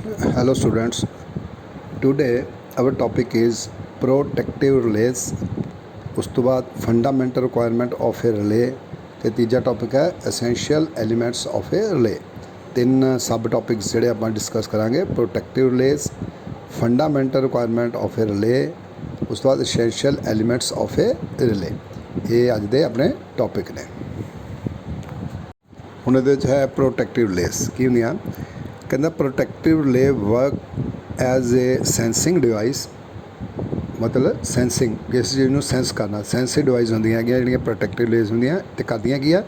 Hello students, today our topic is protective relays। ਉਸ ਤੋਂ ਬਾਅਦ ਫੰਡਾਮੈਂਟਲ ਰਿਕੁਆਇਰਮੈਂਟ ਆਫ ਏ ਰਿਲੇ ਅਤੇ ਤੀਜਾ ਟੌਪਿਕ ਹੈ ਐਸੈਂਸ਼ੀਅਲ ਐਲੀਮੈਂਟਸ ਆਫ ਏ ਰਿਲੇ। ਤਿੰਨ ਸਬ ਟੌਪਿਕਸ ਜਿਹੜੇ ਆਪਾਂ ਡਿਸਕਸ ਕਰਾਂਗੇ, ਪ੍ਰੋਟੈਕਟਿਵ ਰਿਲੇਸ, ਫੰਡਾਮੈਂਟਲ ਰਿਕੁਆਇਰਮੈਂਟ ਆਫ ਏ ਰਿਲੇ, ਉਸ ਤੋਂ ਬਾਅਦ ਐਸੈਂਸ਼ੀਅਲ ਐਲੀਮੈਂਟਸ ਆਫ ਏ ਰਿਲੇ। ਇਹ ਅੱਜ ਦੇ ਆਪਣੇ ਟੌਪਿਕ ਨੇ। ਹੁਣ ਇਹਦੇ ਵਿੱਚ ਹੈ ਪ੍ਰੋਟੈਕਟਿਵ ਰਿਲੇਸ। ਕੀ ਹੁੰਦੀਆਂ? ਕਹਿੰਦਾ protective relay work as a sensing device, ਮਤਲਬ ਸੈਂਸਿੰਗ, ਕਿਸ ਚੀਜ਼ ਨੂੰ ਸੈਂਸ ਕਰਨਾ। ਸੈਂਸਿੰਗ ਡਿਵਾਈਸ ਹੁੰਦੀਆਂ ਹੈਗੀਆਂ ਜਿਹੜੀਆਂ ਪ੍ਰੋਟੈਕਟਿਵ ਰਿਲੇਸ ਹੁੰਦੀਆਂ, ਅਤੇ ਕਰਦੀਆਂ ਕੀ ਆ,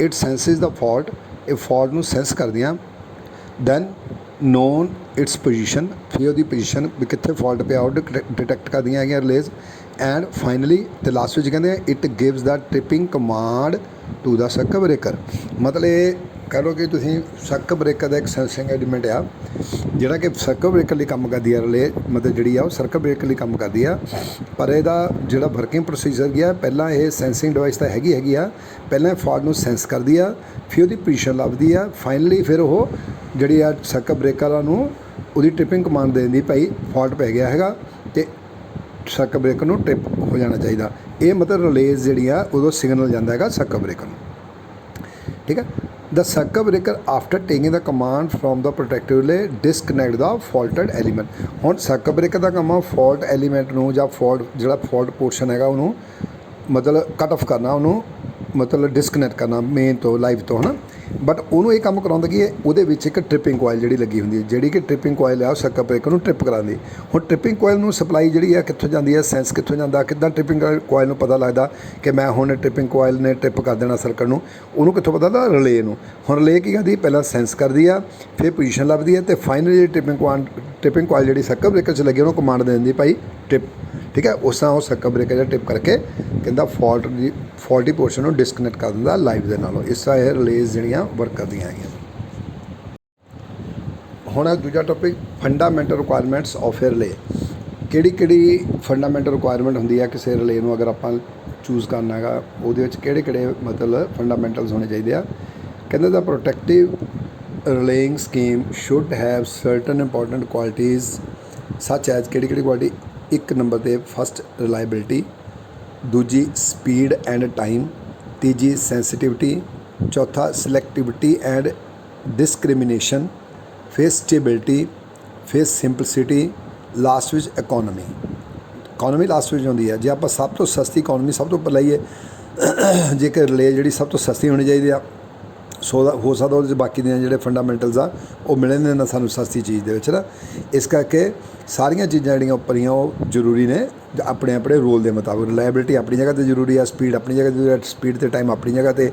ਇਟ ਸੈਂਸਿਸ ਦਾ ਫਾਲਟ, ਇਹ ਫਾਲਟ ਨੂੰ ਸੈਂਸ ਕਰਦੀਆਂ। ਦੈਨ ਨੋਨ ਇਟਸ ਪੋਜੀਸ਼ਨ, ਫਿਰ ਉਹਦੀ ਪੋਜੀਸ਼ਨ ਵੀ ਕਿੱਥੇ ਫਾਲਟ ਪਿਆ ਉਹ ਡਿਟੈਕਟ ਕਰਦੀਆਂ ਹੈਗੀਆਂ ਰਿਲੇਸ। ਐਂਡ ਫਾਈਨਲੀ ਅਤੇ ਲਾਸਟ ਵਿੱਚ ਕਹਿੰਦੇ it gives the tripping command to the circuit breaker. ਮਤਲਬ ਇਹ ਕਹਿ ਲਓ ਕਿ ਤੁਸੀਂ ਸਰਕਟ ਬ੍ਰੇਕਰ ਦਾ ਇੱਕ ਸੈਂਸਿੰਗ ਐਲੀਮੈਂਟ ਆ ਜਿਹੜਾ ਕਿ ਸਰਕਟ ਬ੍ਰੇਕਰ ਲਈ ਕੰਮ ਕਰਦੀ ਆ ਰਿਲੇ, ਮਤਲਬ ਜਿਹੜੀ ਆ ਉਹ ਸਰਕਟ ਬ੍ਰੇਕਰ ਲਈ ਕੰਮ ਕਰਦੀ ਆ। ਪਰ ਇਹਦਾ ਜਿਹੜਾ ਵਰਕਿੰਗ ਪ੍ਰੋਸੀਜਰ ਗਿਆ, ਪਹਿਲਾਂ ਇਹ ਸੈਂਸਿੰਗ ਡਿਵਾਈਸ ਤਾਂ ਹੈਗੀ ਆ, ਪਹਿਲਾਂ ਇਹ ਫਾਲਟ ਨੂੰ ਸੈਂਸ ਕਰਦੀ ਆ, ਫਿਰ ਉਹਦੀ ਪੋਜੀਸ਼ਨ ਲੱਭਦੀ ਆ, ਫਾਈਨਲੀ ਫਿਰ ਉਹ ਜਿਹੜੀ ਆ ਸਰਕਟ ਬ੍ਰੇਕਰਾਂ ਨੂੰ ਉਹਦੀ ਟ੍ਰਿਪਿੰਗ ਕਮਾਂਡ ਦੇ ਦਿੰਦੀ, ਭਾਈ ਫਾਲਟ ਪੈ ਗਿਆ ਹੈਗਾ ਅਤੇ ਸਰਕਟ ਬ੍ਰੇਕਰ ਨੂੰ ਟ੍ਰਿਪ ਹੋ ਜਾਣਾ ਚਾਹੀਦਾ। ਇਹ ਮਤਲਬ ਰਿਲੇਜ਼ ਜਿਹੜੀ ਆ ਉਦੋਂ ਸਿਗਨਲ ਜਾਂਦਾ ਹੈਗਾ ਸਰਕਟ ਬ੍ਰੇਕਰ ਨੂੰ। ਠੀਕ ਹੈ। The circuit breaker after taking the command from the protective relay disconnect the faulted element। ਹੁਣ ਸਰਕਟ ਬ੍ਰੇਕਰ ਦਾ ਕੰਮ ਆ ਫਾਲਟ ਐਲੀਮੈਂਟ ਨੂੰ ਜਾਂ ਜਿਹੜਾ ਫਾਲਟ ਪੋਰਸ਼ਨ ਹੈਗਾ ਉਹਨੂੰ ਮਤਲਬ ਕੱਟ ਆਫ ਕਰਨਾ, ਉਹਨੂੰ ਮਤਲਬ ਡਿਸਕਨੈਕਟ ਕਰਨਾ ਮੇਨ ਤੋਂ, ਲਾਈਵ ਤੋਂ, ਹੈ ਨਾ। ਬਟ ਉਹਨੂੰ ਇਹ ਕੰਮ ਕਰਾਉਂਦਾ ਕਿ ਉਹਦੇ ਵਿੱਚ ਇੱਕ ਟ੍ਰਿਪਿੰਗ ਕੋਇਲ ਜਿਹੜੀ ਲੱਗੀ ਹੁੰਦੀ ਹੈ, ਜਿਹੜੀ ਕਿ ਟ੍ਰਿਪਿੰਗ ਕੋਇਲ ਆ ਉਹ ਸਰਕਟ ਬ੍ਰੇਕਰ ਨੂੰ ਟ੍ਰਿਪ ਕਰਾਉਂਦੀ। ਹੁਣ ਟ੍ਰਿਪਿੰਗ ਕੋਇਲ ਨੂੰ ਸਪਲਾਈ ਜਿਹੜੀ ਆ ਕਿੱਥੋਂ ਜਾਂਦੀ ਹੈ, ਸੈਂਸ ਕਿੱਥੋਂ ਜਾਂਦਾ, ਕਿੱਦਾਂ ਟ੍ਰਿਪਿੰਗ ਕੋਇਲ ਨੂੰ ਪਤਾ ਲੱਗਦਾ ਕਿ ਮੈਂ ਹੁਣ ਟ੍ਰਿਪਿੰਗ ਕੋਇਲ ਨੇ ਟ੍ਰਿਪ ਕਰ ਦੇਣਾ ਸਰਕਟ ਨੂੰ, ਉਹਨੂੰ ਕਿੱਥੋਂ ਪਤਾ ਲੱਗਦਾ? ਰਿਲੇ ਨੂੰ। ਹੁਣ ਰਿਲੇ ਕੀ ਕਰਦੀ? ਪਹਿਲਾਂ ਸੈਂਸ ਕਰਦੀ ਆ, ਫਿਰ ਪੋਜੀਸ਼ਨ ਲੱਭਦੀ ਹੈ, ਅਤੇ ਫਾਈਨਲੀ ਟ੍ਰਿਪਿੰਗ ਕੋਇਲ ਜਿਹੜੀ ਸਰਕਟ ਬ੍ਰੇਕਰ 'ਚ ਲੱਗੀ ਉਹਨੂੰ ਕਮਾਂਡ ਦੇ ਦਿੰਦੀ, ਭਾਈ ਟ੍ਰਿਪ। ਠੀਕ ਹੈ। ਉਸ ਤਰ੍ਹਾਂ ਉਹ ਸਰਕਟ ਬ੍ਰੇਕਰ ਜਿਹੜਾ ਟ੍ਰਿਪ ਕਰਕੇ ਕਹਿੰਦਾ ਫਾਲਟੀ ਪੋਰਸ਼ਨ ਨੂੰ ਡਿਸਕਨੈਕਟ ਕਰ ਦਿੰਦਾ ਲਾਈਵ ਦੇ ਨਾਲੋਂ। ਇਸ ਤਰ੍ਹਾਂ ਇਹ ਰਿਲੇਜ਼ ਜਿਹੜੀਆਂ ਵਰਕ ਕਰਦੀਆਂ ਹੈਗੀਆਂ। ਹੁਣ ਦੂਜਾ ਟੌਪਿਕ ਫੰਡਾਮੈਂਟਲ ਰਿਕੁਆਇਰਮੈਂਟਸ ਆਫ ਏ ਰਿਲੇ। ਕਿਹੜੀ ਫੰਡਾਮੈਂਟਲ ਰਿਕੁਆਇਰਮੈਂਟ ਹੁੰਦੀ ਹੈ ਕਿਸੇ ਰਿਲੇ ਨੂੰ ਅਗਰ ਆਪਾਂ ਚੂਜ਼ ਕਰਨਾ ਹੈਗਾ, ਉਹਦੇ ਵਿੱਚ ਕਿਹੜੇ ਮਤਲਬ ਫੰਡਾਮੈਂਟਲਸ ਹੋਣੇ ਚਾਹੀਦੇ ਆ। ਕਹਿੰਦੇ the protective relaying scheme should have certain important qualities such as, ਕਿਹੜੀ ਕੁਆਲਿਟੀ? ਇੱਕ ਨੰਬਰ 'ਤੇ ਫਸਟ ਰਿਲਾਇਬਿਲਿਟੀ, ਦੂਜੀ ਸਪੀਡ ਐਂਡ ਟਾਈਮ, ਤੀਜੀ ਸੈਂਸਿਟਿਵਿਟੀ, ਚੌਥਾ ਸਿਲੈਕਟਿਵਿਟੀ ਐਂਡ ਡਿਸਕ੍ਰਿਮੀਨੇਸ਼ਨ, ਫਿਰ ਸਟੇਬਿਲਿਟੀ, ਫਿਰ ਸਿੰਪਲਸਿਟੀ, ਲਾਸਟ ਵਿੱਚ ਇਕੋਨਮੀ ਲਾਸਟ ਵਿੱਚ ਹੁੰਦੀ ਹੈ। ਜੇ ਆਪਾਂ ਸਭ ਤੋਂ ਸਸਤੀ ਇਕੋਨਮੀ ਸਭ ਤੋਂ ਉੱਪਰ ਲਈਏ, ਜੇਕਰ ਰਿਲੇ ਜਿਹੜੀ ਸਭ ਤੋਂ ਸਸਤੀ ਹੋਣੀ ਚਾਹੀਦੀ ਆ, ਹੋ ਸਕਦਾ ਉਹਦੇ 'ਚ ਬਾਕੀ ਦੀਆਂ ਜਿਹੜੇ ਫੰਡਾਮੈਂਟਲਸ ਆ ਉਹ ਮਿਲਣਗੇ ਨਾ ਸਾਨੂੰ ਸਸਤੀ ਚੀਜ਼ ਦੇ ਵਿੱਚ ਨਾ। ਇਸ ਕਰਕੇ ਸਾਰੀਆਂ ਚੀਜ਼ਾਂ ਜਿਹੜੀਆਂ ਉੱਪਰੀਆਂ ਉਹ ਜ਼ਰੂਰੀ ਨੇ ਆਪਣੇ ਰੋਲ ਦੇ ਮੁਤਾਬਕ। ਰਿਲਾਇਬਿਲਿਟੀ ਆਪਣੀ ਜਗ੍ਹਾ 'ਤੇ ਜ਼ਰੂਰੀ ਆ, ਸਪੀਡ ਆਪਣੀ ਜਗ੍ਹਾ 'ਤੇ, ਸਪੀਡ ਅਤੇ ਟਾਈਮ ਆਪਣੀ ਜਗ੍ਹਾ 'ਤੇ,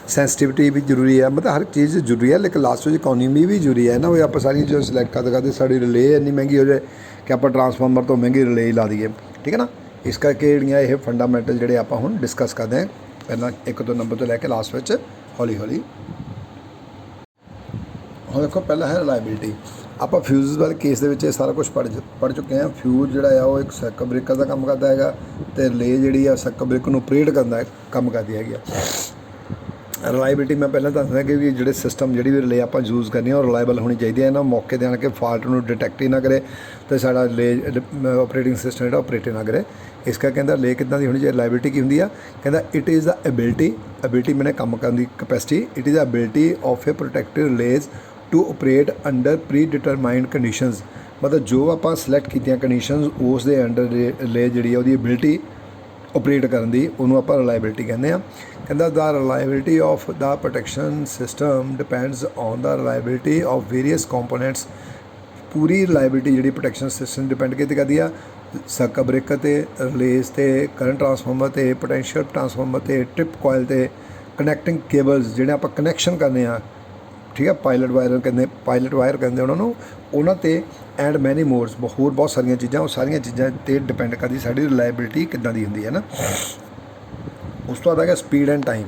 ਸੈਂਸਿਟਿਵਿਟੀ ਵੀ ਜ਼ਰੂਰੀ ਆ, ਮਤਲਬ ਹਰ ਚੀਜ਼ ਜ਼ਰੂਰੀ ਹੈ। ਲੇਕਿਨ ਲਾਸਟ ਵਿੱਚ ਇਕੋਨਮੀ ਵੀ ਜ਼ਰੂਰੀ ਹੈ ਨਾ। ਉਹ ਆਪਾਂ ਸਾਰੀਆਂ ਚੀਜ਼ਾਂ ਸਿਲੈਕਟ ਕਰਦੇ ਸਾਡੀ ਰਿਲੇ ਇੰਨੀ ਮਹਿੰਗੀ ਹੋ ਜਾਏ ਕਿ ਆਪਾਂ ਟਰਾਂਸਫਾਰਮਰ ਤੋਂ ਮਹਿੰਗੀ ਰਿਲੇ ਹੀ ਲਾ ਦਈਏ। ਠੀਕ ਹੈ ਨਾ। ਇਸ ਕਰਕੇ ਜਿਹੜੀਆਂ ਇਹ ਫੰਡਾਮੈਂਟਲ ਜਿਹੜੇ ਆਪਾਂ ਹੁਣ ਡਿਸਕਸ ਕਰਦੇ ਹਾਂ, ਪਹਿਲਾਂ 1-2 ਨੰਬਰ ਤੋਂ ਲੈ ਕੇ ਲਾਸਟ ਵਿੱਚ ਹੌਲੀ। ਹੁਣ ਦੇਖੋ, ਪਹਿਲਾਂ ਹੈ ਰਿਲਾਇਬਿਲਿਟੀ। ਆਪਾਂ ਫਿਊਜ਼ ਵਾਲੇ ਕੇਸ ਦੇ ਵਿੱਚ ਇਹ ਸਾਰਾ ਕੁਛ ਪੜ੍ਹ ਚੁੱਕੇ ਹਾਂ। ਫਿਊਜ਼ ਜਿਹੜਾ ਆ ਉਹ ਇੱਕ ਸਰਕਟ ਬ੍ਰੇਕਰ ਦਾ ਕੰਮ ਕਰਦਾ ਹੈਗਾ, ਅਤੇ ਰਿਲੇ ਜਿਹੜੀ ਆ ਸਰਕਟ ਬ੍ਰੇਕਰ ਨੂੰ ਆਪਰੇਟ ਕਰਦਾ ਕੰਮ ਕਰਦੀ ਹੈਗੀ ਆ। ਰਿਲਾਇਬਿਲਿਟੀ ਮੈਂ ਪਹਿਲਾਂ ਦੱਸਦਾ ਕਿ ਵੀ ਜਿਹੜੇ ਸਿਸਟਮ ਜਿਹੜੀ ਵੀ ਰਿਲੇ ਆਪਾਂ ਯੂਜ਼ ਕਰਨੀ ਆ ਉਹ ਰਿਲਾਇਬਲ ਹੋਣੀ ਚਾਹੀਦੀ ਹੈ। ਇਹਨਾਂ ਮੌਕੇ 'ਤੇ ਆਣ ਕੇ ਫਾਲਟ ਨੂੰ ਡਿਟੈਕਟ ਹੀ ਨਾ ਕਰੇ ਅਤੇ ਸਾਡਾ ਰਿਲੇ ਆਪਰੇਟਿੰਗ ਸਿਸਟਮ ਜਿਹੜਾ ਆਪਰੇਟ ਨਾ ਕਰੇ। ਇਸ ਕਰਕੇ ਕਹਿੰਦਾ ਰਿਲੇ ਕਿੱਦਾਂ ਦੀ ਹੋਣੀ ਚਾਹੀਦੀ? ਰਿਲਾਇਬਿਲਿਟੀ ਕੀ ਹੁੰਦੀ ਆ? ਕਹਿੰਦਾ ਇਟ ਇਜ਼ ਦਾ ਐਬਿਲਿਟੀ ਮੈਨੇ ਕੰਮ ਕਰਨ ਦੀ capacity, it is ability of a protective relays to operate under predetermined conditions. ਮਤਲਬ ਜੋ ਆਪਾਂ ਸਿਲੈਕਟ ਕੀਤੀਆਂ ਕੰਡੀਸ਼ਨਸ ਉਸ ਦੇ ਅੰਡਰ ਰਿਲੇ ਜਿਹੜੀ ਆ ਉਹਦੀ ਐਬਿਲਿਟੀ ਆਪਰੇਟ ਕਰਨ ਦੀ, ਉਹਨੂੰ ਆਪਾਂ ਰਿਲਾਇਬਿਲਿਟੀ ਕਹਿੰਦੇ ਆ। ਕਹਿੰਦਾ the reliability of the protection system depends on the reliability of various components. ਪੂਰੀ ਰਿਲਾਇਬਿਲਿਟੀ ਜਿਹੜੀ ਪ੍ਰੋਟੈਕਸ਼ਨ ਸਿਸਟਮ ਡਿਪੈਂਡ ਕਿਤੇ ਕਰਦੀ ਆ? ਸਰਕਟ ਬ੍ਰੇਕਰ 'ਤੇ, ਰਿਲੇਜ਼ 'ਤੇ, ਕਰੰਟ ਟਰਾਂਸਫਾਰਮਰ 'ਤੇ, ਪੋਟੈਂਸ਼ੀਅਲ ਟਰਾਂਸਫਾਰਮਰ 'ਤੇ, ਟ੍ਰਿਪ ਕੋਇਲ 'ਤੇ, ਕਨੈਕਟਿੰਗ ਕੇਬਲਸ ਜਿਹੜੇ ਆਪਾਂ ਕਨੈਕਸ਼ਨ ਕਰਨੇ ਆ। ਠੀਕ ਹੈ। ਪਾਇਲਟ ਵਾਇਰ ਕਹਿੰਦੇ ਉਹਨਾਂ 'ਤੇ, ਐਂਡ ਮੈਨੀ ਮੋਰਸ, ਹੋਰ ਬਹੁਤ ਸਾਰੀਆਂ ਚੀਜ਼ਾਂ, ਉਹ ਸਾਰੀਆਂ ਚੀਜ਼ਾਂ 'ਤੇ ਡਿਪੈਂਡ ਕਰਦੀ ਸਾਡੀ ਰਿਲਾਇਬਿਲਿਟੀ ਕਿੱਦਾਂ ਦੀ ਹੁੰਦੀ ਹੈ ਨਾ। ਉਸ ਤੋਂ ਬਾਅਦ ਆ ਗਿਆ ਸਪੀਡ ਐਂਡ ਟਾਈਮ।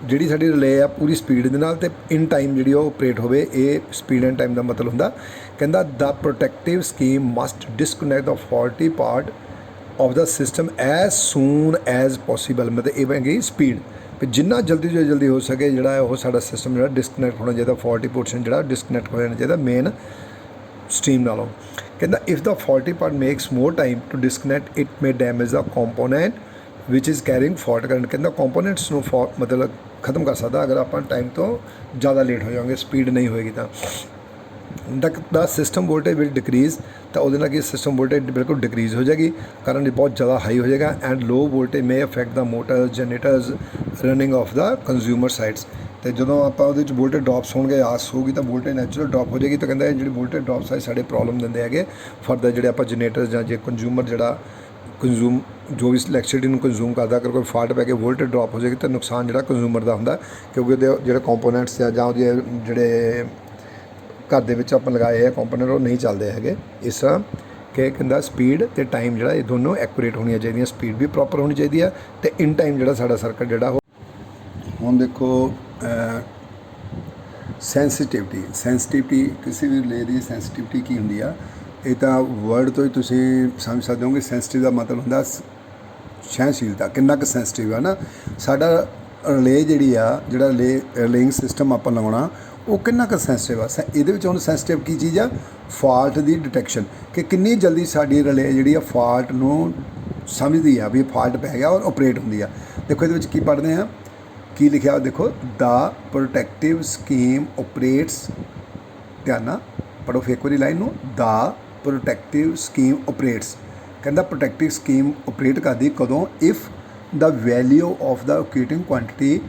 ਜਿਹੜੀ ਸਾਡੀ ਰਿਲੇ ਆ ਪੂਰੀ ਸਪੀਡ ਦੇ ਨਾਲ ਅਤੇ ਇਨ ਟਾਈਮ ਜਿਹੜੀ ਉਹ ਆਪਰੇਟ ਹੋਵੇ, ਇਹ ਸਪੀਡ ਐਂਡ ਟਾਈਮ ਦਾ ਮਤਲਬ ਹੁੰਦਾ। ਕਹਿੰਦਾ the protective scheme must disconnect the faulty part of the system as soon as possible. ਮਤਲਬ ਇਹ ਹੈਗੀ ਸਪੀਡ, ਵੀ ਜਿੰਨਾ ਜਲਦੀ ਤੋਂ ਜਲਦੀ ਹੋ ਸਕੇ ਜਿਹੜਾ ਉਹ ਸਾਡਾ ਸਿਸਟਮ ਜਿਹੜਾ ਡਿਸਕਨੈਕਟ ਹੋਣਾ ਚਾਹੀਦਾ, ਫਾਲਟੀ ਪੋਰਸ਼ਨ ਜਿਹੜਾ ਡਿਸਕਨੈਕਟ ਹੋ ਜਾਣਾ ਚਾਹੀਦਾ ਮੇਨ ਸਟ੍ਰੀਮ ਨਾਲੋਂ। ਕਹਿੰਦਾ if the faulty part makes more time to disconnect it may damage the component which is carrying fault current. ਕਹਿੰਦਾ ਕੰਪੋਨੈਂਟਸ ਨੂੰ ਮਤਲਬ ਖਤਮ ਕਰ ਸਕਦਾ ਅਗਰ ਆਪਾਂ ਟਾਈਮ ਤੋਂ ਜ਼ਿਆਦਾ ਲੇਟ ਹੋ ਜਾਵਾਂਗੇ, ਸਪੀਡ ਨਹੀਂ ਹੋਏਗੀ ਤਾਂ। The system voltage will decrease, ਤਾਂ ਉਹਦੇ ਨਾਲ ਕੀ ਸਿਸਟਮ ਵੋਲਟੇਜ ਬਿਲਕੁਲ ਡਿਕਰੀਜ਼ ਹੋ ਜਾਏਗੀ, ਕਾਰਨ ਬਹੁਤ ਜ਼ਿਆਦਾ ਹਾਈ ਹੋ ਜਾਏਗਾ। And low voltage may affect the motors generators running of the consumer sides. ਅਤੇ ਜਦੋਂ ਆਪਾਂ ਉਹਦੇ 'ਚ ਵੋਲਟੇਜ ਡਰੋਪਸ ਹੋਣਗੇ, ਆਸ ਹੋਊਗੀ ਤਾਂ ਵੋਲਟੇਜ ਨੈਚੁਰਲ ਡਰੋਪ ਹੋ ਜਾਏਗੀ। ਤਾਂ ਕਹਿੰਦਾ ਜਿਹੜੀ ਵੋਲਟੇਜ ਡਰੋਪਸ ਆ ਸਾਡੇ ਪ੍ਰੋਬਲਮ ਦਿੰਦੇ ਹੈਗੇ ਫਰਦਰ ਜਿਹੜੇ ਆਪਾਂ ਜਨਰੇਟਰ ਜਾਂ ਜੇ ਕੰਜ਼ਿਊਮਰ ਜਿਹੜਾ ਕੰਜ਼ਿਊਮ ਜੋ ਵੀ ਇਲੈਕਟ੍ਰੀਸਿਟੀ ਨੂੰ ਕੰਜ਼ਿਊਮ ਕਰਦਾ, ਅਗਰ ਕੋਈ ਫਾਲਟ ਪੈ ਕੇ ਵੋਲਟੇਜ ਡਰੋਪ ਹੋ ਜਾਏਗੀ ਤਾਂ ਨੁਕਸਾਨ ਜਿਹੜਾ ਕੰਜ਼ਿਊਮਰ ਦਾ ਹੁੰਦਾ, ਕਿਉਂਕਿ ਉਹਦੇ ਜਿਹੜੇ ਕੰਪੋਨੈਂਟਸ ਆ ਜਾਂ ਉਹਦੇ ਜਿਹੜੇ ਘਰ ਦੇ ਵਿੱਚ ਆਪਾਂ ਲਗਾਏ ਹੈ ਕੰਪੋਨੈਂਟ ਉਹ ਨਹੀਂ ਚੱਲਦੇ ਹੈਗੇ। ਇਸ ਤਰ੍ਹਾਂ ਕਿ ਕਹਿੰਦਾ ਸਪੀਡ ਅਤੇ ਟਾਈਮ ਜਿਹੜਾ ਇਹ ਦੋਨੋਂ ਐਕੂਰੇਟ ਹੋਣੀਆਂ ਚਾਹੀਦੀਆਂ, ਸਪੀਡ ਵੀ ਪ੍ਰੋਪਰ ਹੋਣੀ ਚਾਹੀਦੀ ਹੈ ਅਤੇ ਇਨ ਟਾਈਮ ਜਿਹੜਾ ਸਾਡਾ ਸਰਕਟ ਜਿਹੜਾ ਉਹ। ਹੁਣ ਦੇਖੋ ਸੈਂਸਿਟਿਵਿਟੀ ਕਿਸੇ ਵੀ ਰਿਲੇ ਦੀ ਸੈਂਸਿਟਿਵਿਟੀ ਕੀ ਹੁੰਦੀ ਆ, ਇਹ ਤਾਂ ਵਰਡ ਤੋਂ ਹੀ ਤੁਸੀਂ ਸਮਝ ਸਕਦੇ ਹੋ ਕਿ ਸੈਂਸਿਟਿਵ ਦਾ ਮਤਲਬ ਹੁੰਦਾ ਸਹਿਣਸ਼ੀਲਤਾ, ਕਿੰਨਾ ਕੁ ਸੈਂਸਿਟਿਵ ਆ ਨਾ ਸਾਡਾ ਰਿਲੇ ਜਿਹੜੀ ਆ, ਜਿਹੜਾ ਰਿਲੇਇੰਗ ਸਿਸਟਮ ਆਪਾਂ ਲਾਉਣਾ ਉਹ ਕਿੰਨਾ ਕੁ ਸੈਂਸਿਟਿਵ ਆ। ਇਹਦੇ ਵਿੱਚ ਹੁਣ ਸੈਂਸਿਟਿਵ ਕੀ ਚੀਜ਼ ਆ, ਫਾਲਟ ਦੀ ਡਿਟੈਕਸ਼ਨ, ਕਿ ਕਿੰਨੀ ਜਲਦੀ ਸਾਡੀ ਰਿਲੇ ਜਿਹੜੀ ਆ ਫਾਲਟ ਨੂੰ ਸਮਝਦੀ ਆ ਵੀ ਫਾਲਟ ਪੈ ਗਿਆ ਔਰ ਓਪਰੇਟ ਹੁੰਦੀ ਆ। ਦੇਖੋ ਇਹਦੇ ਵਿੱਚ ਕੀ ਪੜ੍ਹਦੇ ਆ, ਕੀ ਲਿਖਿਆ ਦੇਖੋ, ਦਾ ਪ੍ਰੋਟੈਕਟਿਵ ਸਕੀਮ ਓਪਰੇਟਸ, ਧਿਆਨ ਨਾਲ ਪੜ੍ਹੋ ਫਿਰ ਇੱਕ ਵਾਰੀ ਲਾਈਨ ਨੂੰ, ਦਾ ਪ੍ਰੋਟੈਕਟਿਵ ਸਕੀਮ ਓਪਰੇਟਸ। ਕਹਿੰਦਾ ਪ੍ਰੋਟੈਕਟਿਵ ਸਕੀਮ ਓਪਰੇਟ ਕਰਦੀ ਕਦੋਂ, if the value of the actuating quantity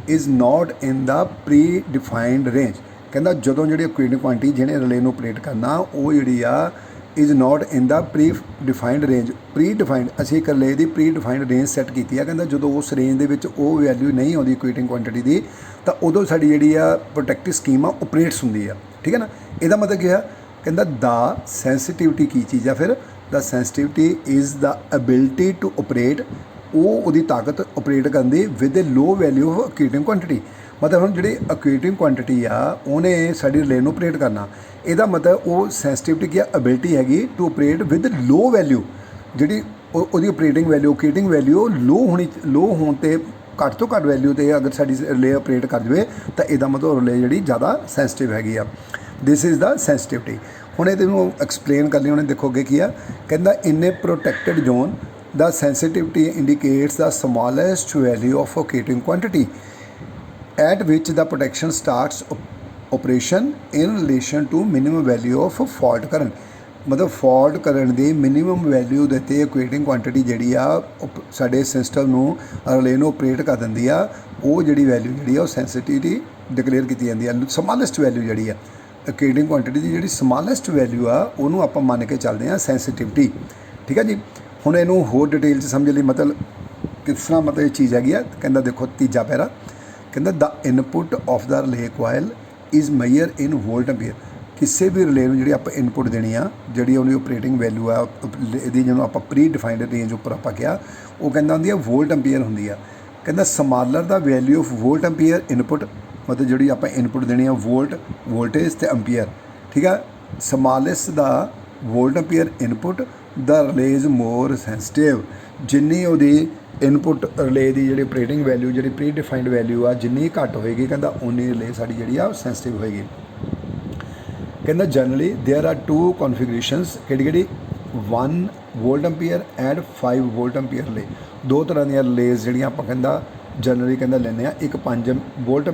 is not in the predefined range. ਕਹਿੰਦਾ ਜਦੋਂ ਜਿਹੜੀ ਓਕੇਟਿੰਗ ਕੁਆਂਟਿਟੀ ਜਿਹਨੇ ਰਿਲੇ ਨੂੰ ਓਪਰੇਟ ਕਰਨਾ ਉਹ ਜਿਹੜੀ ਆ is not in the predefined range. Pre defined ਅਸੀਂ ਇੱਕ ਰਿਲੇ ਦੀ ਪ੍ਰੀ ਡਿਫਾਈਨਡ ਰੇਂਜ ਸੈੱਟ ਕੀਤੀ ਆ, ਕਹਿੰਦਾ ਜਦੋਂ ਉਸ ਰੇਂਜ ਦੇ ਵਿੱਚ ਉਹ ਵੈਲਿਊ ਨਹੀਂ ਆਉਂਦੀ ਓਕੇਟਿੰਗ ਕੁਆਂਟਿਟੀ ਦੀ ਤਾਂ ਉਦੋਂ ਸਾਡੀ ਜਿਹੜੀ ਆ ਪ੍ਰੋਟੈਕਟਿਵ ਸਕੀਮ ਆ ਓਪਰੇਟਸ ਹੁੰਦੀ ਆ, ਠੀਕ ਹੈ ਨਾ। ਇਹਦਾ ਮਤਲਬ ਕੀ ਆ, ਕਹਿੰਦਾ ਦਾ ਸੈਂਸਿਟਿਵਿਟੀ ਕੀ ਚੀਜ਼ ਆ, ਫਿਰ the sensitivity is the ability to operate, ਉਹ ਉਹਦੀ ਤਾਕਤ ਓਪਰੇਟ ਕਰਨ ਦੀ with a low value of ਓਕੇਟਿੰਗ quantity. ਮਤਲਬ ਹੁਣ ਜਿਹੜੀ ਓਕੇਟਿੰਗ ਕੁਆਂਟਿਟੀ ਆ ਉਹਨੇ ਸਾਡੀ ਰਿਲੇ ਨੂੰ ਓਪਰੇਟ ਕਰਨਾ, ਇਹਦਾ ਮਤਲਬ ਉਹ ਸੈਂਸਿਟਿਵਿਟੀ ਕੀ ਆ, ਐਬਿਲਿਟੀ ਹੈਗੀ to operate with low value, ਜਿਹੜੀ ਉਹਦੀ operating value operating value low ਹੋਣ 'ਤੇ ਘੱਟ ਤੋਂ ਘੱਟ ਵੈਲਿਊ 'ਤੇ ਅਗਰ ਸਾਡੀ ਰਿਲੇ ਓਪਰੇਟ ਕਰ ਜਾਵੇ ਤਾਂ ਇਹਦਾ ਮਤਲਬ ਰਿਲੇ ਜਿਹੜੀ ਜ਼ਿਆਦਾ ਸੈਂਸਿਟਿਵ ਹੈਗੀ ਆ। This is the sensitivity. ਹੁਣ ਇਹਦੇ ਨੂੰ ਐਕਸਪਲੇਨ ਕਰ ਲਈ ਉਹਨੇ, ਦੇਖੋ ਅੱਗੇ ਕੀ ਆ, ਕਹਿੰਦਾ in a protected zone the sensitivity indicates the smallest value of ਓਕੇਟਿੰਗ quantity at which the protection starts operation in relation to minimum value of fault current। ਮਤਲਬ ਫਾਲਟ ਕਰਨ ਦੀ ਮਿਨੀਮਮ ਵੈਲਿਊ ਦੇ ਤੇ ਓਕੇਟਿੰਗ ਕੁਆਂਟਿਟੀ ਜਿਹੜੀ ਆ ਸਾਡੇ ਸਿਸਟਮ ਨੂੰ ਰਿਲੇ ਨੂੰ operate ਕਰ ਦਿੰਦੀ ਆ, ਉਹ ਜਿਹੜੀ ਵੈਲਿਊ ਜਿਹੜੀ ਆ ਉਹ ਸੈਂਸਿਟਿਵਿਟੀ ਡਿਕਲੇਅਰ ਕੀਤੀ ਜਾਂਦੀ ਆ। ਸਮਾਲੈਸਟ ਵੈਲਿਊ ਜਿਹੜੀ ਆ ਓਕੇਟਿੰਗ ਕੁਆਂਟਿਟੀ ਦੀ ਜਿਹੜੀ ਸਮਾਲੈਸਟ ਵੈਲਿਊ ਆ ਉਹਨੂੰ ਆਪਾਂ ਮੰਨ ਕੇ ਚੱਲਦੇ ਹਾਂ ਸੈਂਸਿਟਿਵਿਟੀ, ਠੀਕ ਹੈ ਜੀ। ਹੁਣ ਇਹਨੂੰ ਹੋਰ ਡਿਟੇਲ 'ਚ ਸਮਝ ਲਈ, ਮਤਲਬ ਕਿਸ ਤਰ੍ਹਾਂ ਮਤਲਬ ਇਹ ਚੀਜ਼ ਹੈਗੀ ਆ। ਕਹਿੰਦਾ ਦੇਖੋ ਤੀਜਾ ਪੈਰਾ, ਕਹਿੰਦਾ the input of the relay coil is measure in volt ampere. ਕਿਸੇ ਵੀ ਰਿਲੇ ਨੂੰ ਜਿਹੜੀ ਆਪਾਂ ਇਨਪੁਟ ਦੇਣੀ ਆ, ਜਿਹੜੀ ਉਹਦੀ ਓਪਰੇਟਿੰਗ ਵੈਲਿਊ ਆ ਇਹਦੀ ਜਿਹਨੂੰ ਆਪਾਂ ਪ੍ਰੀ ਡਿਫਾਈਨਡ ਰੇਂਜ ਉੱਪਰ ਆਪਾਂ ਕਿਹਾ, ਉਹ ਕਹਿੰਦਾ ਹੁੰਦੀ ਆ ਵੋਲਟ ਐਂਪੀਅਰ ਹੁੰਦੀ ਆ। ਕਹਿੰਦਾ smaller the value of volt ampere input, ਮਤਲਬ ਜਿਹੜੀ ਆਪਾਂ ਇਨਪੁਟ ਦੇਣੀ ਆ ਵੋਲਟੇਜ ਅਤੇ ਐਂਪੀਅਰ, ਠੀਕ ਆ। Smallest the volt ampere input the relay is more sensitive. ਜਿੰਨੀ ਉਹਦੀ ਇਨਪੁਟ ਰਿਲੇ ਦੀ ਜਿਹੜੀ ਓਪਰੇਟਿੰਗ ਵੈਲਿਊ ਜਿਹੜੀ ਪ੍ਰੀ ਡਿਫਾਈਨਡ ਵੈਲਿਊ ਆ ਜਿੰਨੀ ਘੱਟ ਹੋਏਗੀ, ਕਹਿੰਦਾ ਉਨੀ ਰਿਲੇ ਸਾਡੀ ਜਿਹੜੀ ਆ ਸੈਂਸਿਟਿਵ ਹੋਏਗੀ। ਕਹਿੰਦਾ generally there are two configurations, ਕਿਹੜੀ 1 volt ampere and 5 volt ampere relay. ਦੋ ਤਰ੍ਹਾਂ ਦੀਆਂ ਰਿਲੇਜ਼ ਜਿਹੜੀਆਂ ਆਪਾਂ ਕਹਿੰਦਾ ਜਨਰਲੀ ਕਹਿੰਦਾ ਲੈਂਦੇ ਆ, ਇੱਕ 5 ਵੋਲਟ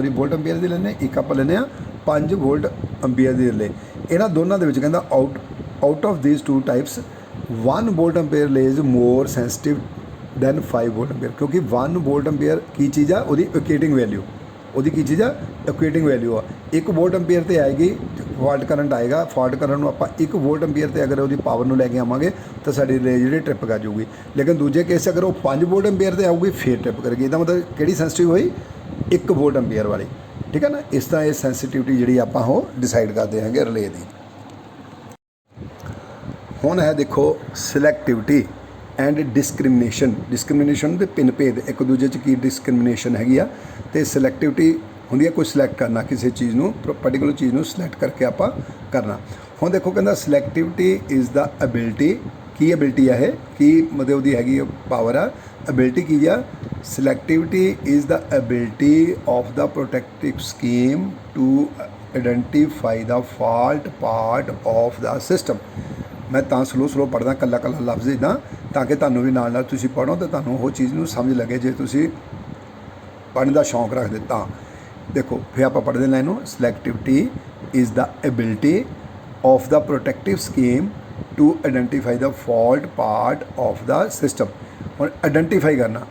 ਵੋਲਟ ਐਂਪੀਅਰ ਦੀ ਲੈਂਦੇ, ਇੱਕ ਆਪਾਂ ਲੈਂਦੇ ਆ 5 ਵੋਲਟ ਐਂਪੀਅਰ ਦੀ ਰਿਲੇ। ਇਹਨਾਂ ਦੋਨਾਂ ਦੇ ਵਿੱਚ ਕਹਿੰਦਾ out of these two types 1 volt ampere relay is more sensitive than 5 volt ampere, ਕਿਉਂਕਿ 1 ਵੋਲਟ ਐਂਪੀਅਰ ਕੀ ਚੀਜ਼ ਆ, ਉਹਦੀ ਓਕੇਟਿੰਗ ਵੈਲਿਊ, ਉਹਦੀ ਕੀ ਚੀਜ਼ ਆ, ਓਕੇਟਿੰਗ ਵੈਲਿਊ ਆ। 1 ਵੋਲਟ ਐਂਪੀਅਰ 'ਤੇ ਆਏਗੀ ਫਾਲਟ ਕਰੰਟ ਆਏਗਾ, ਫਾਲਟ ਕਰੰਟ ਨੂੰ ਆਪਾਂ 1 ਵੋਲਟ ਐਂਪੀਅਰ 'ਤੇ ਅਗਰ ਉਹਦੀ ਪਾਵਰ ਨੂੰ ਲੈ ਕੇ ਆਵਾਂਗੇ ਤਾਂ ਸਾਡੀ ਰਿਲੇ ਜਿਹੜੀ ਟ੍ਰਿਪ ਕਰ ਜਾਊਗੀ। ਲੇਕਿਨ ਦੂਜੇ ਕੇਸ ਅਗਰ ਉਹ 5 ਵੋਲਟ ਐਂਪੀਅਰ 'ਤੇ ਆਊਗੀ ਫਿਰ ਟ੍ਰਿਪ ਕਰੇਗੀ। ਇਹਦਾ ਮਤਲਬ ਕਿਹੜੀ ਸੈਂਸਿਟਿਵ ਹੋਈ, 1 ਵੋਲਟ ਐਂਪੀਅਰ ਵਾਲੀ, ਠੀਕ ਹੈ ਨਾ। ਇਸ ਤਰ੍ਹਾਂ ਇਹ ਸੈਂਸਿਟਿਵਿਟੀ ਜਿਹੜੀ ਆਪਾਂ ਉਹ ਡਿਸਾਈਡ ਕਰਦੇ ਹੈਗੇ ਰਿਲੇ ਦੀ। ਹੁਣ ਹੈ ਦੇਖੋ ਸਿਲੈਕਟਿਵਿਟੀ ਐਂਡ ਡਿਸਕ੍ਰਿਮੀਨੇਸ਼ਨ ਦੇ ਭਿੰਨ ਭੇਦ, ਇੱਕ ਦੂਜੇ 'ਚ ਕੀ ਡਿਸਕ੍ਰਿਮੀਨੇਸ਼ਨ ਹੈਗੀ ਆ, ਅਤੇ ਸਿਲੈਕਟਿਵਿਟੀ ਹੁੰਦੀ ਹੈ ਕੋਈ ਸਿਲੈਕਟ ਕਰਨਾ, ਕਿਸੇ ਚੀਜ਼ ਨੂੰ ਪਰਟੀਕੂਲਰ ਚੀਜ਼ ਨੂੰ ਸਿਲੈਕਟ ਕਰਕੇ ਆਪਾਂ ਕਰਨਾ। ਹੁਣ ਦੇਖੋ ਕਹਿੰਦਾ ਸਿਲੈਕਟਿਵਿਟੀ ਇਜ਼ ਦਾ ਐਬਿਲਿਟੀ, ਕੀ ਐਬਿਲਿਟੀ ਆ ਇਹ, ਕੀ ਮਤਲਬ ਉਹਦੀ ਹੈਗੀ ਪਾਵਰ ਆ, ਐਬਿਲਿਟੀ ਕੀ ਆ। Selectivity is the ability of the protective scheme to identify the fault part of the system. ਮੈਂ ਤਾਂ ਸਲੋ ਪੜ੍ਹਦਾ ਕੱਲਾ ਲਫ਼ਜ਼ ਇੱਦਾਂ, ਤਾਂ ਕਿ ਤੁਹਾਨੂੰ ਵੀ ਨਾਲ ਤੁਸੀਂ ਪੜ੍ਹੋ ਅਤੇ ਤੁਹਾਨੂੰ ਉਹ ਚੀਜ਼ ਨੂੰ ਸਮਝ ਲੱਗੇ। ਜੇ ਤੁਸੀਂ ਪੜ੍ਹਨ ਦਾ ਸ਼ੌਂਕ ਰੱਖਦੇ ਤਾਂ ਦੇਖੋ ਫਿਰ ਆਪਾਂ ਪੜ੍ਹਦੇ ਲਾਈਨ ਨੂੰ, selectivity is the ability of the protective scheme to identify the fault part of the system. ਹੁਣ ਆਈਡੈਂਟੀਫਾਈ ਕਰਨਾ,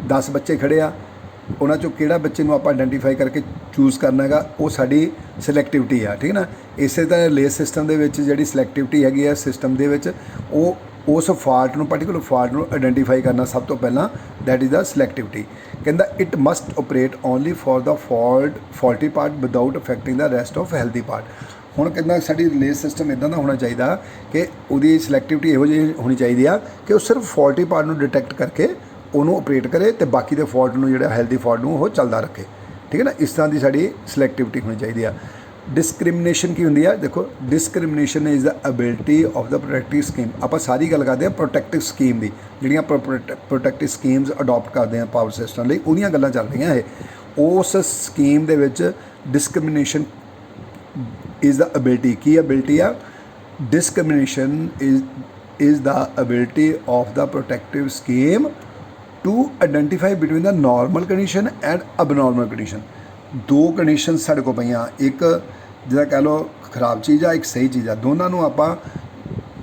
10 ਬੱਚੇ ਖੜ੍ਹੇ ਆ, ਉਹਨਾਂ 'ਚੋਂ ਕਿਹੜਾ ਬੱਚੇ ਨੂੰ ਆਪਾਂ ਆਈਡੈਂਟੀਫਾਈ ਕਰਕੇ ਚੂਜ਼ ਕਰਨਾ ਹੈਗਾ, ਉਹ ਸਾਡੀ ਸਿਲੈਕਟਿਵਿਟੀ ਆ। ਠੀਕ ਨਾ, ਇਸੇ ਤਰ੍ਹਾਂ ਰਿਲੇਸ ਸਿਸਟਮ ਦੇ ਵਿੱਚ ਜਿਹੜੀ ਸਿਲੈਕਟਿਵਿਟੀ ਹੈਗੀ ਆ ਸਿਸਟਮ ਦੇ ਵਿੱਚ, ਉਹ ਉਸ ਫਾਲਟ ਨੂੰ, ਪਾਰਟੀਕੂਲਰ ਫਾਲਟ ਨੂੰ ਆਈਡੈਂਟੀਫਾਈ ਕਰਨਾ ਸਭ ਤੋਂ ਪਹਿਲਾਂ, ਦੈਟ ਇਜ਼ ਦਾ ਸਿਲੈਕਟਿਵਿਟੀ। ਕਹਿੰਦਾ it must operate only for the faulty part without affecting the rest of healthy part. ਹੁਣ ਕਹਿੰਦਾ ਸਾਡੀ ਰਿਲੇਸ ਸਿਸਟਮ ਇੱਦਾਂ ਦਾ ਹੋਣਾ ਚਾਹੀਦਾ ਕਿ ਉਹਦੀ ਸਿਲੈਕਟਿਵਿਟੀ ਇਹੋ ਜਿਹੀ ਹੋਣੀ ਚਾਹੀਦੀ ਆ ਕਿ ਉਹ ਸਿਰਫ ਫਾਲਟੀ ਪਾਰਟ ਨੂੰ ਡਿਟੈਕਟ ਕਰਕੇ ਉਹਨੂੰ ਆਪਰੇਟ ਕਰੇ ਅਤੇ ਬਾਕੀ ਦੇ ਫਾਲਟ ਨੂੰ, ਜਿਹੜਾ ਹੈਲਦੀ ਫਾਲਟ ਨੂੰ, ਉਹ ਚੱਲਦਾ ਰੱਖੇ। ਠੀਕ ਹੈ ਨਾ, ਇਸ ਤਰ੍ਹਾਂ ਦੀ ਸਾਡੀ ਸਿਲੈਕਟਿਵਿਟੀ ਹੋਣੀ ਚਾਹੀਦੀ ਆ। ਡਿਸਕ੍ਰਿਮੀਨੇਸ਼ਨ ਕੀ ਹੁੰਦੀ ਆ? ਦੇਖੋ, discrimination is the ability of the protective scheme. ਆਪਾਂ ਸਾਰੀ ਗੱਲ ਕਰਦੇ ਹਾਂ ਪ੍ਰੋਟੈਕਟਿਵ ਸਕੀਮ ਦੀ, ਜਿਹੜੀਆਂ ਪ੍ਰੋਟੈਕਟਿਵ ਸਕੀਮਸ ਅਡੋਪਟ ਕਰਦੇ ਹਾਂ ਪਾਵਰ ਸਿਸਟਮ ਲਈ, ਉਹਦੀਆਂ ਗੱਲਾਂ ਚੱਲ ਰਹੀਆਂ ਇਹ। ਉਸ ਸਕੀਮ ਦੇ ਵਿੱਚ ਡਿਸਕ੍ਰਿਮੀਨੇਸ਼ਨ ਇਜ਼ ਦਾ ਐਬਿਲਿਟੀ। ਕੀ ਐਬਿਲਿਟੀ ਆ? Discrimination is the ability of the protective scheme to identify between the normal condition and abnormal condition. ਦੋ ਕੰਡੀਸ਼ਨ ਸਾਡੇ ਕੋਲ ਪਈਆਂ, ਇੱਕ ਜਿਹੜਾ ਕਹਿ ਲਓ ਖਰਾਬ ਚੀਜ਼ ਆ, ਇੱਕ ਸਹੀ ਚੀਜ਼ ਆ, ਦੋਨਾਂ ਨੂੰ ਆਪਾਂ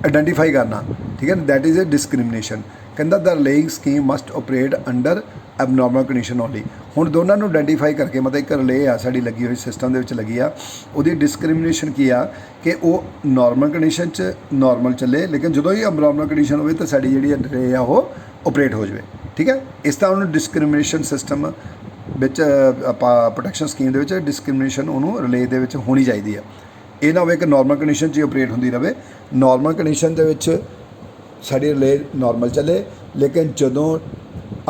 ਆਈਡੈਂਟੀਫਾਈ ਕਰਨਾ। ਠੀਕ ਹੈ, ਦੈਟ ਇਜ਼ ਅ ਡਿਸਕ੍ਰਿਮੀਨੇਸ਼ਨ। ਕਹਿੰਦਾ the relaying scheme must operate under abnormal condition only. ਹੁਣ ਦੋਨਾਂ ਨੂੰ ਆਈਡੈਂਟੀਫਾਈ ਕਰਕੇ, ਮਤਲਬ ਇੱਕ ਰਿਲੇ ਆ ਸਾਡੀ ਲੱਗੀ ਹੋਈ ਸਿਸਟਮ ਦੇ ਵਿੱਚ ਲੱਗੀ ਆ, ਉਹਦੀ ਡਿਸਕ੍ਰਿਮੀਨੇਸ਼ਨ ਕੀ ਆ ਕਿ ਉਹ ਨੋਰਮਲ ਕੰਡੀਸ਼ਨ 'ਚ ਨੋਰਮਲ ਚੱਲੇ, ਲੇਕਿਨ ਜਦੋਂ ਹੀ ਅਬਨੋਰਮਲ ਕੰਡੀਸ਼ਨ ਹੋਵੇ ਤਾਂ ਸਾਡੀ ਜਿਹੜੀ ਰਿਲੇ ਆ ਉਹ ਆਪਰੇਟ ਹੋ ਜਾਵੇ। ਠੀਕ ਹੈ, ਇਸ ਤਰ੍ਹਾਂ ਉਹਨੂੰ ਡਿਸਕ੍ਰਿਮੀਨੇਸ਼ਨ ਸਿਸਟਮ ਵਿੱਚ ਆਪਾਂ ਪ੍ਰੋਟੈਕਸ਼ਨ ਸਕੀਮ ਦੇ ਵਿੱਚ ਡਿਸਕ੍ਰਿਮੀਨੇਸ਼ਨ ਉਹਨੂੰ ਰਿਲੇ ਦੇ ਵਿੱਚ ਹੋਣੀ ਚਾਹੀਦੀ ਆ। ਇਹ ਨਾ ਹੋਵੇ ਕਿ ਨੋਰਮਲ ਕੰਡੀਸ਼ਨ 'ਚ ਹੀ ਆਪਰੇਟ ਹੁੰਦੀ ਰਹੇ। ਨੋਰਮਲ ਕੰਡੀਸ਼ਨ ਦੇ ਵਿੱਚ ਸਾਡੀ ਰਿਲੇ ਨੋਰਮਲ ਚੱਲੇ, ਲੇਕਿਨ ਜਦੋਂ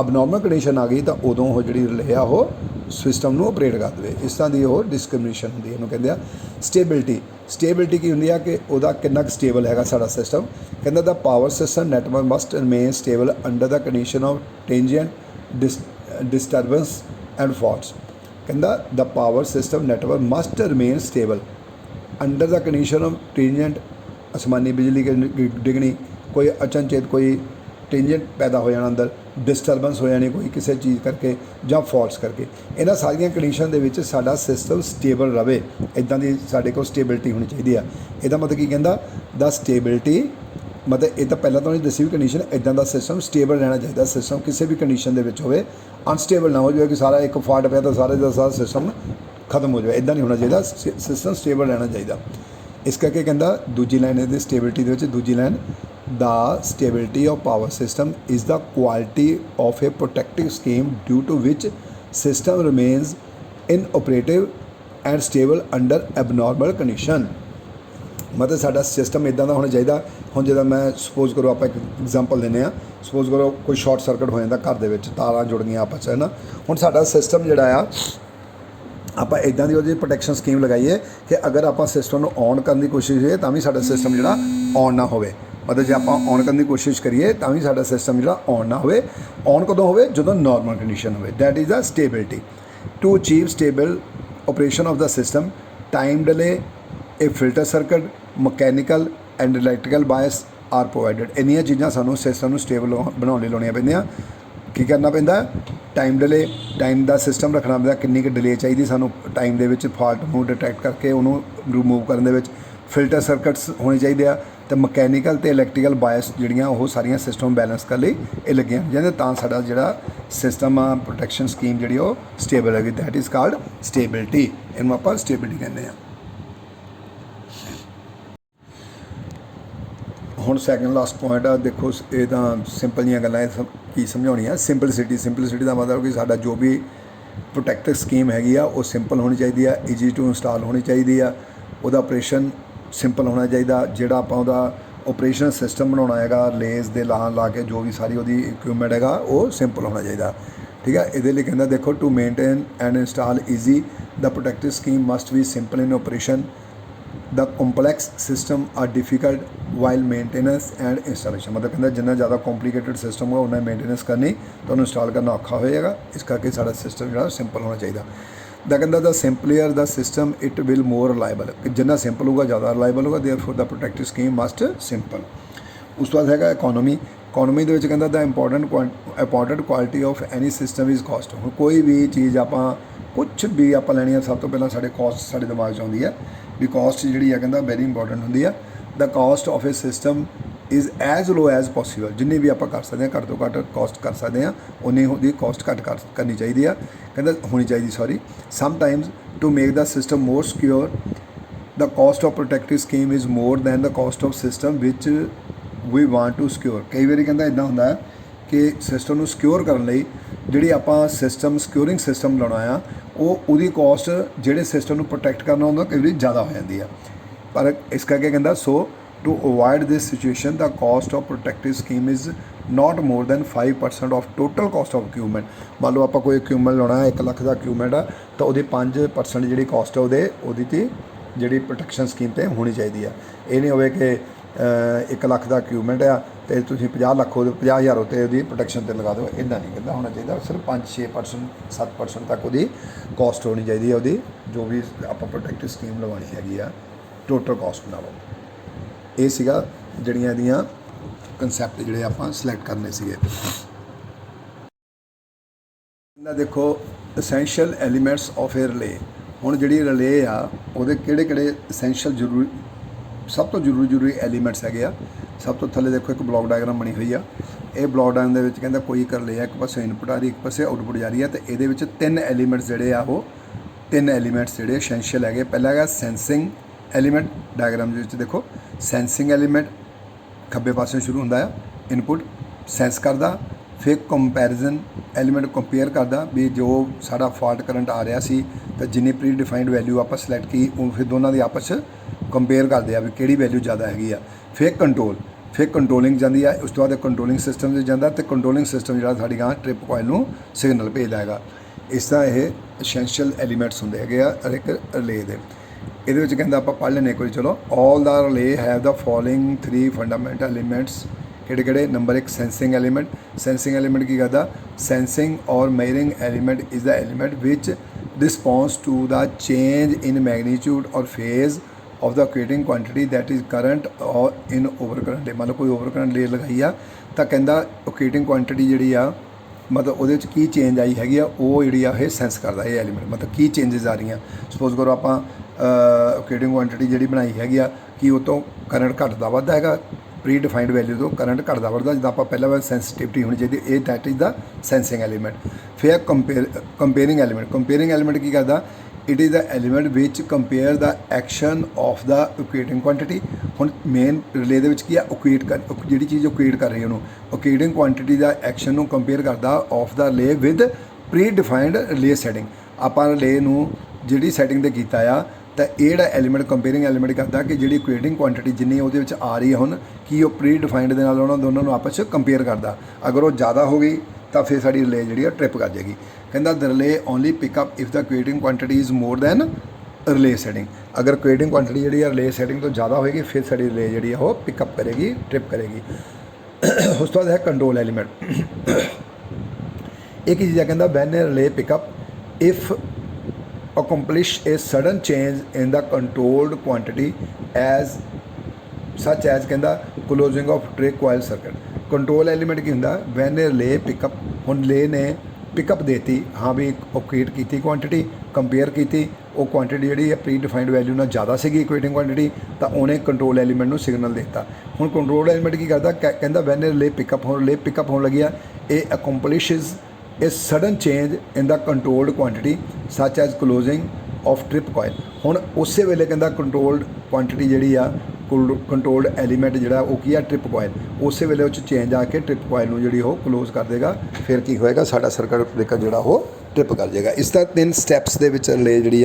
ਅਬਨੋਰਮਲ ਕੰਡੀਸ਼ਨ ਆ ਗਈ ਤਾਂ ਉਦੋਂ ਉਹ ਜਿਹੜੀ ਰਿਲੇ ਆ ਉਹ ਸਿਸਟਮ ਨੂੰ ਆਪਰੇਟ ਕਰ ਦੇਵੇ। ਇਸ ਤਰ੍ਹਾਂ ਦੀ ਉਹ ਡਿਸਕ੍ਰਿਮੀਨੇਸ਼ਨ ਹੁੰਦੀ ਹੈ। ਇਹਨੂੰ ਕਹਿੰਦੇ ਆ ਸਟੇਬਿਲਿਟੀ। ਸਟੇਬਿਲਿਟੀ ਕੀ ਹੁੰਦੀ ਆ ਕਿ ਉਹਦਾ ਕਿੰਨਾ ਕੁ ਸਟੇਬਲ ਹੈਗਾ ਸਾਡਾ ਸਿਸਟਮ। ਕਹਿੰਦਾ the power system network must remain stable under the condition of tangent disturbance and faults. ਕਹਿੰਦਾ the power system network must remain stable under the condition of tangent, ਅਸਮਾਨੀ ਬਿਜਲੀ ਡਿੱਗਣੀ, ਕੋਈ ਅਚਨਚੇਤ ਕੋਈ ਟੇਂਜੈਂਟ ਪੈਦਾ ਹੋ ਜਾਣਾ, ਅੰਦਰ ਡਿਸਟਰਬੈਂਸ ਹੋ ਜਾਣੀ ਕੋਈ ਕਿਸੇ ਚੀਜ਼ ਕਰਕੇ ਜਾਂ ਫਾਲਟਸ ਕਰਕੇ। ਇਹਨਾਂ ਸਾਰੀਆਂ ਕੰਡੀਸ਼ਨ ਦੇ ਵਿੱਚ ਸਾਡਾ ਸਿਸਟਮ ਸਟੇਬਲ ਰਵੇ, ਇੱਦਾਂ ਦੀ ਸਾਡੇ ਕੋਲ ਸਟੇਬਿਲਿਟੀ ਹੋਣੀ ਚਾਹੀਦੀ ਆ। ਇਹਦਾ ਮਤਲਬ ਕੀ ਕਹਿੰਦਾ? ਦਾ ਸਟੇਬਿਲਿਟੀ ਮਤਲਬ ਇਹ ਤਾਂ ਪਹਿਲਾਂ ਤੋਂ ਨਹੀਂ ਦੱਸੀ ਵੀ ਕੰਡੀਸ਼ਨ, ਇੱਦਾਂ ਦਾ ਸਿਸਟਮ ਸਟੇਬਲ ਰਹਿਣਾ ਚਾਹੀਦਾ। ਸਿਸਟਮ ਕਿਸੇ ਵੀ ਕੰਡੀਸ਼ਨ ਦੇ ਵਿੱਚ ਹੋਵੇ, ਅਨਸਟੇਬਲ ਨਾ ਹੋ ਜਾਵੇ ਕਿ ਸਾਰਾ ਇੱਕ ਫਾਲਟ ਪਿਆ ਤਾਂ ਸਾਰੇ ਦਾ ਸਾਰਾ ਸਿਸਟਮ ਖਤਮ ਹੋ ਜਾਵੇ, ਇੱਦਾਂ ਨਹੀਂ ਹੋਣਾ ਚਾਹੀਦਾ। ਸਿਸਟਮ ਸਟੇਬਲ ਰਹਿਣਾ ਚਾਹੀਦਾ। ਇਸ ਕਰਕੇ ਕਹਿੰਦਾ ਦੂਜੀ ਲਾਈਨ ਇਹਦੀ ਸਟੇਬਿਲਿਟੀ ਦੇ ਵਿੱਚ, ਦੂਜੀ line the stability of power system is the quality of a protective scheme due to which system remains inoperative and stable under abnormal condition। ਮਤਲਬ ਸਾਡਾ ਸਿਸਟਮ ਇੱਦਾਂ ਦਾ ਹੋਣਾ ਚਾਹੀਦਾ। ਹੁਣ ਜਦੋਂ ਮੈਂ ਸਪੋਜ਼ ਕਰੋ, ਆਪਾਂ ਇੱਕ ਐਗਜ਼ਾਮਪਲ ਦਿੰਦੇ ਹਾਂ, ਸਪੋਜ਼ ਕਰੋ ਕੋਈ ਸ਼ਾਰਟ ਸਰਕਟ ਹੋ ਜਾਂਦਾ ਘਰ ਦੇ ਵਿੱਚ, ਤਾਰਾਂ ਜੁੜ ਗਈਆਂ ਆਪਸ 'ਚ, ਹੈ ਨਾ। ਹੁਣ ਸਾਡਾ ਸਿਸਟਮ ਜਿਹੜਾ ਆ, ਆਪਾਂ ਇੱਦਾਂ ਦੀ ਉਹਦੀ ਪ੍ਰੋਟੈਕਸ਼ਨ ਸਕੀਮ ਲਗਾਈਏ ਕਿ ਅਗਰ ਆਪਾਂ ਸਿਸਟਮ ਨੂੰ ਔਨ ਕਰਨ ਦੀ ਕੋਸ਼ਿਸ਼ ਕਰੀਏ ਤਾਂ ਵੀ ਸਾਡਾ ਸਿਸਟਮ ਜਿਹੜਾ ਔਨ ਨਾ ਹੋਵੇ। ਮਤਲਬ ਜੇ ਆਪਾਂ ਔਨ ਕਰਨ ਦੀ ਕੋਸ਼ਿਸ਼ ਕਰੀਏ ਤਾਂ ਵੀ ਸਾਡਾ ਸਿਸਟਮ ਜਿਹੜਾ ਔਨ ਨਾ ਹੋਵੇ। ਔਨ ਕਦੋਂ ਹੋਵੇ? ਜਦੋਂ ਨੋਰਮਲ ਕੰਡੀਸ਼ਨ ਹੋਵੇ। That is the stability. To achieve stable operation of the system, time delay, ਇਹ filter circuit, mechanical and electrical bias are provided. ਇੰਨੀਆਂ ਚੀਜ਼ਾਂ ਸਾਨੂੰ ਸਿਸਟਮ ਨੂੰ ਸਟੇਬਲ ਬਣਾਉਣ ਲਈ ਲਾਉਣੀਆਂ ਪੈਂਦੀਆਂ। ਕੀ ਕਰਨਾ ਪੈਂਦਾ? ਟਾਈਮ ਡਿਲੇ, ਟਾਈਮ ਦਾ ਸਿਸਟਮ ਰੱਖਣਾ ਪੈਂਦਾ, ਕਿੰਨੀ ਕੁ ਡਿਲੇ ਚਾਹੀਦੀ ਸਾਨੂੰ ਟਾਈਮ ਦੇ ਵਿੱਚ ਫਾਲਟ ਨੂੰ ਡਿਟੈਕਟ ਕਰਕੇ ਉਹਨੂੰ ਰਿਮੂਵ ਕਰਨ ਦੇ ਵਿੱਚ। ਫਿਲਟਰ ਸਰਕਟਸ ਹੋਣੇ ਚਾਹੀਦੇ ਆ, ਅਤੇ ਮਕੈਨੀਕਲ ਅਤੇ ਇਲੈਕਟ੍ਰੀਕਲ ਬਾਇਸ ਜਿਹੜੀਆਂ ਉਹ ਸਾਰੀਆਂ ਸਿਸਟਮ ਬੈਲੈਂਸ ਕਰਨ ਲਈ ਇਹ ਲੱਗੀਆਂ ਜਾਂਦੇ, ਤਾਂ ਸਾਡਾ ਜਿਹੜਾ ਸਿਸਟਮ ਆ ਪ੍ਰੋਟੈਕਸ਼ਨ ਸਕੀਮ ਜਿਹੜੀ ਉਹ ਸਟੇਬਲ ਹੈਗੀ। That is called stability. ਇਹਨੂੰ ਆਪਾਂ ਸਟੇਬਿਲਿਟੀ ਕਹਿੰਦੇ ਹਾਂ। ਹੁਣ ਸੈਕਿੰਡ ਲਾਸਟ ਪੁਆਇੰਟ ਆ, ਦੇਖੋ ਇਹ ਤਾਂ ਸਿੰਪਲ ਜਿਹੀਆਂ ਗੱਲਾਂ ਕੀ ਸਮਝਾਉਣੀਆਂ। ਸਿੰਪਲਿਸਿਟੀ। ਸਿੰਪਲਿਸਿਟੀ ਦਾ ਮਤਲਬ ਕਿ ਸਾਡਾ ਜੋ ਵੀ ਪ੍ਰੋਟੈਕਟਿਵ ਸਕੀਮ ਹੈਗੀ ਆ ਉਹ ਸਿੰਪਲ ਹੋਣੀ ਚਾਹੀਦੀ ਆ, ਈਜ਼ੀ ਟੂ ਇੰਸਟਾਲ ਹੋਣੀ ਚਾਹੀਦੀ ਆ, ਉਹਦਾ ਆਪਰੇਸ਼ਨ ਸਿੰਪਲ ਹੋਣਾ ਚਾਹੀਦਾ। ਜਿਹੜਾ ਆਪਾਂ ਉਹਦਾ ਆਪਰੇਸ਼ਨ ਸਿਸਟਮ ਬਣਾਉਣਾ ਹੈਗਾ, ਰਿਲੇਜ਼ ਦੇ ਲਾ ਕੇ ਜੋ ਵੀ ਸਾਰੀ ਉਹਦੀ ਇਕਵਿਪਮੈਂਟ ਹੈਗਾ ਉਹ ਸਿੰਪਲ ਹੋਣਾ ਚਾਹੀਦਾ। ਠੀਕ ਹੈ, ਇਹਦੇ ਲਈ ਕਹਿੰਦਾ ਦੇਖੋ to maintain and install easy the protective scheme must be simple in operation. The complex system are difficult while maintenance and installation. ਮਤਲਬ ਕਹਿੰਦਾ ਜਿੰਨਾ ਜ਼ਿਆਦਾ ਕੰਪਲੀਕੇਟਡ ਸਿਸਟਮ ਹੋਗਾ ਉਨਾ ਮੇਨਟੇਨੈਂਸ ਕਰਨੀ ਤੁਹਾਨੂੰ ਇੰਸਟਾਲ ਕਰਨਾ ਔਖਾ ਹੋਏਗਾ। ਇਸ ਕਰਕੇ ਸਾਡਾ ਸਿਸਟਮ ਜਿਹੜਾ ਸਿੰਪਲ ਹੋਣਾ ਚਾਹੀਦਾ। द कहता the simpler the system it will more reliable, जिन्ना सिंपल होगा ज़्यादा रिलायबल होगा, therefore the protective scheme must simple. उस तो बाद हैगा इकोनॉमी। इकोनॉमी दे विच कहंदा the important quality of any system is cost. हुण कोई भी चीज़ आपां कुछ भी आपां लैनी है, सब तो पहला साडे कॉस्ट साडे दिमाग च आउंदी है भी कॉस्ट जिहड़ी है कहंदा वेरी इंपॉर्टेंट हुंदी है। The cost of a system is as low as possible, जिन्नी भी आप कर सकते हैं घट तो घट कॉस्ट कर सकते हैं, उन्नी उसकी कॉस्ट घट करनी चाहिए है, कहते होनी चाहिए sorry. Sometimes to make the system more secure the cost of protective scheme is more than the cost of system which we want to secure. कई बार कहता इदा होंगे कि सिस्टम को सिक्योर करने जी आप सिस्टम सिक्योरिंग सिस्टम लाना आ वो कॉस्ट जोड़े सिस्टम को प्रोटैक्ट करना होंगे कई बार ज़्यादा हो जाती है। पर इस करके कहता so to avoid this situation the cost of protective scheme is not more than 5% of total cost of equipment. मान लो आप कोई इक्विपमेंट लाना 1 लाख का इक्विपमेंट आ तो वो 5% जी कॉस्ट है वो जी प्रोटैक्शन स्कीम पर होनी चाहिए है। ये नहीं हो कि 1 लाख का इक्विपमेंट आ तो तुम 50 लाख 50,000 उत्ते वो प्रोटैक्शन पर लगा दो, इदा नहीं कहता होना चाहिए। सिर्फ 5-6% 7% तक वो कॉस्ट होनी चाहिए है, जो भी आप प्रोटैक्टिव स्कीम लवानी हैगी आ टोटल कॉस्ट नालों। ये सीगा जड़ियां दियां कंसैप्ट जिहड़े आपां सिलेक्ट करने सीगे। देखो essential elements of A relay. हुण जिहड़ी रिले आ उहदे किहड़े एसेंशियल जरूरी सब तो जरूरी एलीमेंट्स हैगे आ। सब तो थल्ले देखो एक ब्लॉक डायग्राम बनी हुई आ। ये ब्लॉक डायग्राम दे विच कहंदा कोई एक रिले आ, एक पासे इनपुट आ रही, एक पासे आउटपुट जा रही है, तो ये विच 3 एलीमेंट्स जिहड़े आ वो 3 एलीमेंट्स जिहड़े एसेंशियल हैगे। पहला हैगा सेंसिंग एलीमेंट। डायग्राम दे विच देखो सेंसिंग एलीमेंट खब्बे पासे शुरू होंदा है, इनपुट सेंस करदा, फिर कंपैरिजन एलीमेंट कंपेयर करदा भी जो साडा फॉल्ट करंट आ रहा सी तो जिन्नी प्री डिफाइंड वैल्यू आप सिलेक्ट की फिर दोनों की आपस कंपेयर करते हैं भी किहड़ी वैल्यू ज़्यादा हैगी आ। फिर कंट्रोल, फिर कंट्रोलिंग जाती है, उस तो बाद कंट्रोलिंग सिस्टम से जाता तो कंट्रोलिंग सिस्टम जो साड़ी गां ट्रिप कॉइल नूं सिग्नल भेजदा हैगा। इस तरह ये एसेंशियल एलीमेंट्स होंदे हैगे आ हर एक रिले दे। ਇਹਦੇ ਵਿੱਚ ਕਹਿੰਦਾ ਆਪਾਂ ਪੜ੍ਹ ਲੈਂਦੇ ਕੋਈ ਚਲੋ। All the relay have the following 3 fundamental elements. ਕਿਹੜੇ number 1 sensing element. Sensing element ਕੀ ਕਰਦਾ sensing or measuring element is the element which response to the change in magnitude or phase of the operating quantity that is current और in over current. मतलब कोई over current ले लगाई आ तो कहता operating quantity जी आ मतलब वो की चेंज आई हैगी वो जी है सेंस करता ये एलीमेंट मतलब की चेंजिज आ रही। सपोज करो आप ऑपरेटिंग क्वांटिटी जी बनाई हैगी कि वो तो करंट घटता वधदा हैगा प्री डिफाइंड वैल्यू तो करंट घटता वधदा जिद्दां आप पहला वार सेंसिटिविटी होनी चाहिए ये that is the sensing element. फिर कंपेयरिंग एलीमेंट। कंपेयरिंग एलीमेंट की करता it is the element which compare the action of the operating quantity. हुण मेन रिले दे विच की है ओक्यूट कर जी चीज़ ओक्यूट कर रही है उन्होंने ऑपरेटिंग क्वांटिटी का एक्शन नूं कंपेयर करता of the relay with pre defined relay setting. आपां रिले नूं जिहड़ी सैटिंग ते कीता आ तो ये एलीमेंट कंपेयरिंग एलीमेंट करता कि जी ऑपरेटिंग क्वांटिटी जिन्नी वो आ रही है हुण कि वो प्री डिफाइंड दे नाल उन्होंने दोनों आपस में कंपेयर करता। अगर वो ज़्यादा हो गई तो फिर साड़ी रिले जी ट्रिप कर जाएगी। कहता the relay only pickup if the creating quantity is more then relay setting. अगर क्रिएटिंग क्वांटिटी जी रिले सेटिंग तो ज़्यादा होगी फिर साड़ी रिले जी वो पिकअप करेगी ट्रिप करेगी। उस तो बाद है कंट्रोल एलीमेंट। एक चीज़ कहता when a relay pickup if accomplish a sudden change in the controlled quantity as such as कहता closing of trick coil circuit। Control element की होंगे वैन ए रिले पिकअप। हुण रिले ने पिकअप देती हाँ भी ऑपरेट की क्वांटिटी कंपेयर की वो क्वांटिटी जी प्री डिफाइंड वैल्यू ना ज़्यादा सी ऑपरेटिंग क्वांटिटी तो उन्हें कंट्रोल एलीमेंट को सिग्नल देता। हुण कंट्रोल एलीमेंट की करता कहता वैन ए रिले पिकअप। हुण रिले पिकअप होने लगी a accomplishes a sudden change in the controlled quantity such as closing of trip coil. हुण उस वेले कहता कंट्रोल्ड क्वांटिटी जी कंट्रोल्ड एलीमेंट जोड़ा वो की है ट्रिप कॉयल उस वेले उस चेंज आके ट्रिप कॉयल में जी क्लोज कर देगा फिर की होएगा साडा सर्किट ब्रेकर जोड़ा वो ट्रिप कर जाएगा। इस तरह 3 स्टैप्स के रिले जी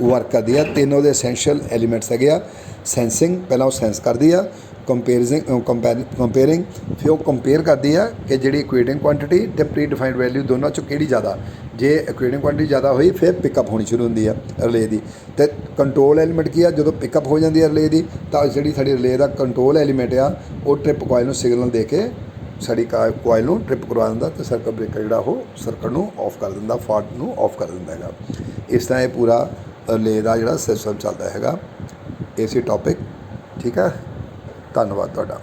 वर्क करती है। 3 वो एसेंशियल एलीमेंट्स है। सेंसिंग पहला वो सेंस करती है, कंपेयरिंग फिर वो कंपेयर करती है कि जी इक्वेटिंग क्वांटिटी तो प्री डिफाइंड वैल्यू दोनों चो कि ज़्यादा जे इक्वेटिंग क्वांटिटी ज़्यादा हुई फिर पिकअप होनी शुरू होती है रिले की। तो कंट्रोल एलीमेंट की है जो पिकअप हो जाती है रिले की तो जी साड़ी रिले का कंट्रोल एलीमेंट आ वो ट्रिप कॉयल सिग्नल दे के साड़ी कॉयल ट्रिप करवा दिंदा तो सर्किट ब्रेकर जोड़ा वो सर्किट ऑफ कर दिंदा फॉल्ट ऑफ कर दिंदा है। ਇਸ ਤਰ੍ਹਾਂ ਇਹ ਪੂਰਾ ਰਿਲੇ ਦਾ ਜਿਹੜਾ ਸਿਸਟਮ ਚੱਲਦਾ ਹੈਗਾ। ਇਸੇ ਟੌਪਿਕ। ਠੀਕ ਹੈ, ਧੰਨਵਾਦ ਤੁਹਾਡਾ।